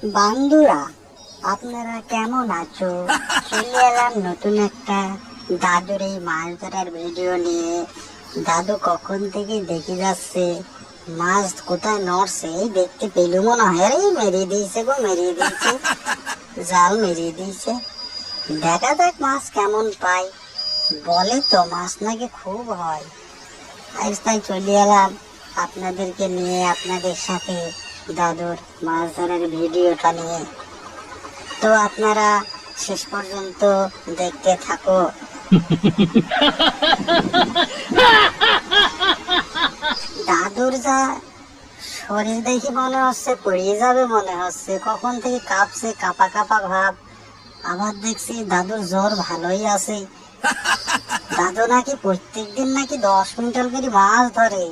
বন্ধুরা, আপনারা কেমন আছো? চলে এলাম নতুন একটা দাদুর এই মাছ ধরার ভিডিও নিয়ে। দাদু কখন থেকে দেখে যাচ্ছে মাছ কোথায় নড়ছে, এই দেখতে পেলু মনে হয়। আরে মেরিয়ে দিয়েছে গো, মেরিয়ে দিয়েছে, জাল মেরিয়ে দিয়েছে। দেখা যাক মাছ কেমন পাই। বলে তো মাছ নাকি খুব হয়। আজ তাই চলে এলাম আপনাদেরকে নিয়ে, আপনাদের সাথে দাদুর মাছ ধরার ভিডিওটা নিয়ে। তো আপনারা শেষ পর্যন্ত দেখতে থাকো। দাদুর যা শরীর দেখি মনে হচ্ছে পড়িয়ে যাবে, মনে হচ্ছে কখন থেকে কাঁপছে, কাঁপা কাঁপা ভাব। আবার দেখছি দাদুর জ্বর ভালোই আছে। দাদু নাকি প্রত্যেকদিন নাকি 10 কুইন্টাল করে মাছ ধরে।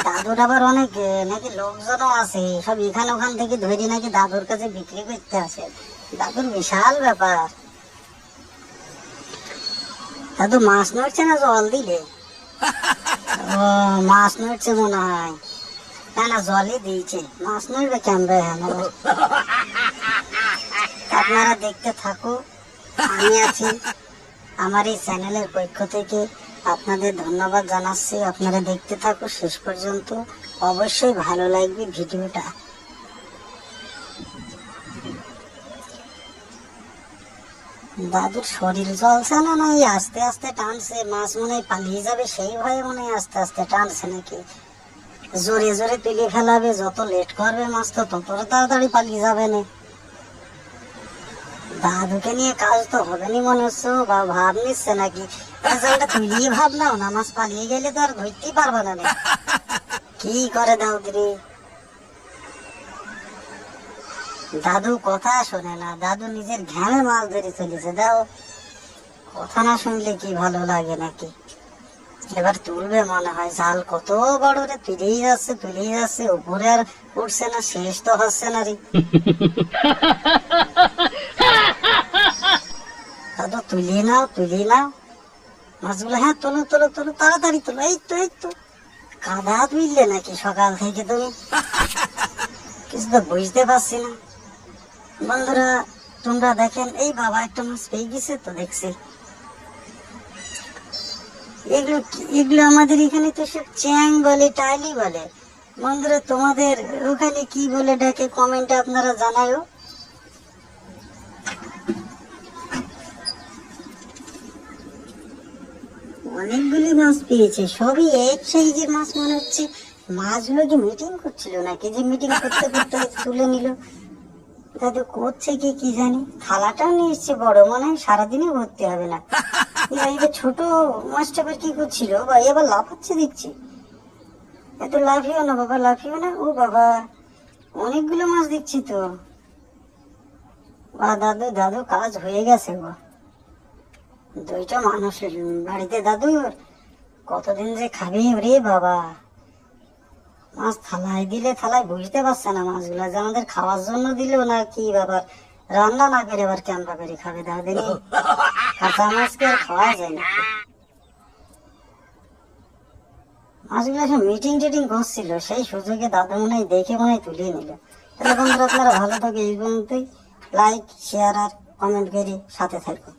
দাদুর আবার অনেক নাকি লোকজনও আছে, সব এখান ওখান থেকে ধরে নাকি দাদুর কাছে বিক্রি করতে আসে। দাদুর বিশাল ব্যাপার। দাদু মাছ নড়ছে না জল দিলে? ও মাছ নড়ছে মনে হয়। না না, জলই দিয়েছে, মাছ নড়বে কেমবে? আপনারা দেখতে থাকো, আমি আছি। আমার এই চ্যানেলের পক্ষ থেকে আপনাদের ধন্যবাদ জানাচ্ছি। আপনারা দেখতে থাকো শেষ পর্যন্ত, অবশ্যই ভালো লাগবে ভিডিওটা। দাদুর শরীর জ্বলছে না, না আস্তে আস্তে টানছে? মাছ মনে হয় পালিয়ে যাবে সেই ভয়ে মনে হয় আস্তে আস্তে টানছে নাকি? জোরে জোরে তুলে ফেলাবে, যত লেট করবে মাছ তো তত তাড়াতাড়ি পালিয়ে যাবে না। দাদুকে নিয়ে কাজ তো হবে নি মনে হচ্ছে। বা ভাব নিচ্ছে নাকি? জালটা তুলিয়ে ভাব নাও না, মাছ পালিয়ে গেলে তো আর ধরতেই পারবে না। কি করে দাও দিদি? দাদু কথা শোনে না, দাদু নিজের ঘ্যামে মাছ ধরে চলেছে। দাও, কথা না শুনলে কি ভালো লাগে নাকি? এবার তুলবে মনে হয়। জাল কত বড় রে, তুলেই যাচ্ছে তুলেই যাচ্ছে, উপরে আর উঠছে না, শেষ তো হচ্ছে না রে। দাদু তুলিয়ে নাও, তুলিয়ে নাও মাছগুলো। হ্যাঁ তোলো তোলো তোলো, তাড়াতাড়ি তোলো। এই তো এই তো, কাঁধা তুললে নাকি সকাল থেকে তুমি? কিছু তো বুঝতে পারছি না। বন্ধুরা তোমরা দেখেন, এই বাবা একটা মাছ পেয়ে গেছে তো দেখছি। এগুলো এগুলো আমাদের এখানে তো সব চ্যাং বলে, টাইলি বলে। বন্ধুরা তোমাদের ওখানে কি বলে ডাকে কমেন্টে আপনারা জানাও। অনেকগুলি মাছ পেয়েছে, সবই এক সাইজের মাছ মনে হচ্ছে। মাছগুলো কি মিটিং করছিল নাকি, যে মিটিং করতে করতে তুলে নিল? দাদু করছে কি কি জানি। থালাটাও নিয়ে এসছে বড়, মনে হয় সারাদিনে ভর্তি হবে না। এবার ছোট মাছটা আবার কি করছিল? বা এবার লাফাচ্ছে দেখছি। এত লাফিও না বাবা, লাফিও না। ও বাবা, অনেকগুলো মাছ দেখছি তো। বা দাদু, দাদু কাজ হয়ে গেছে গো। 2টা মানুষের বাড়িতে দাদুর কতদিন যে খাবে রে বাবা। মাছ থালায় দিলে থালায় বুঝতে পারছে না মাছগুলা, যে আমাদের খাওয়ার জন্য দিল না কি ব্যাপার। রান্না না করে আবার কেমন করে খাবে? দাদিনি কাঁচা মাছকে আর খাওয়া যায় না। মাছগুলো সব মিটিং টিটিং করছিল, সেই সুযোগে দাদু মনে হয় দেখে মনে হয় তুলিয়ে নিল। তাহলে বন্ধুরা আপনারা ভালো থাকে, এই পর্যন্তই। লাইক শেয়ার আর কমেন্ট করে সাথে থাকো।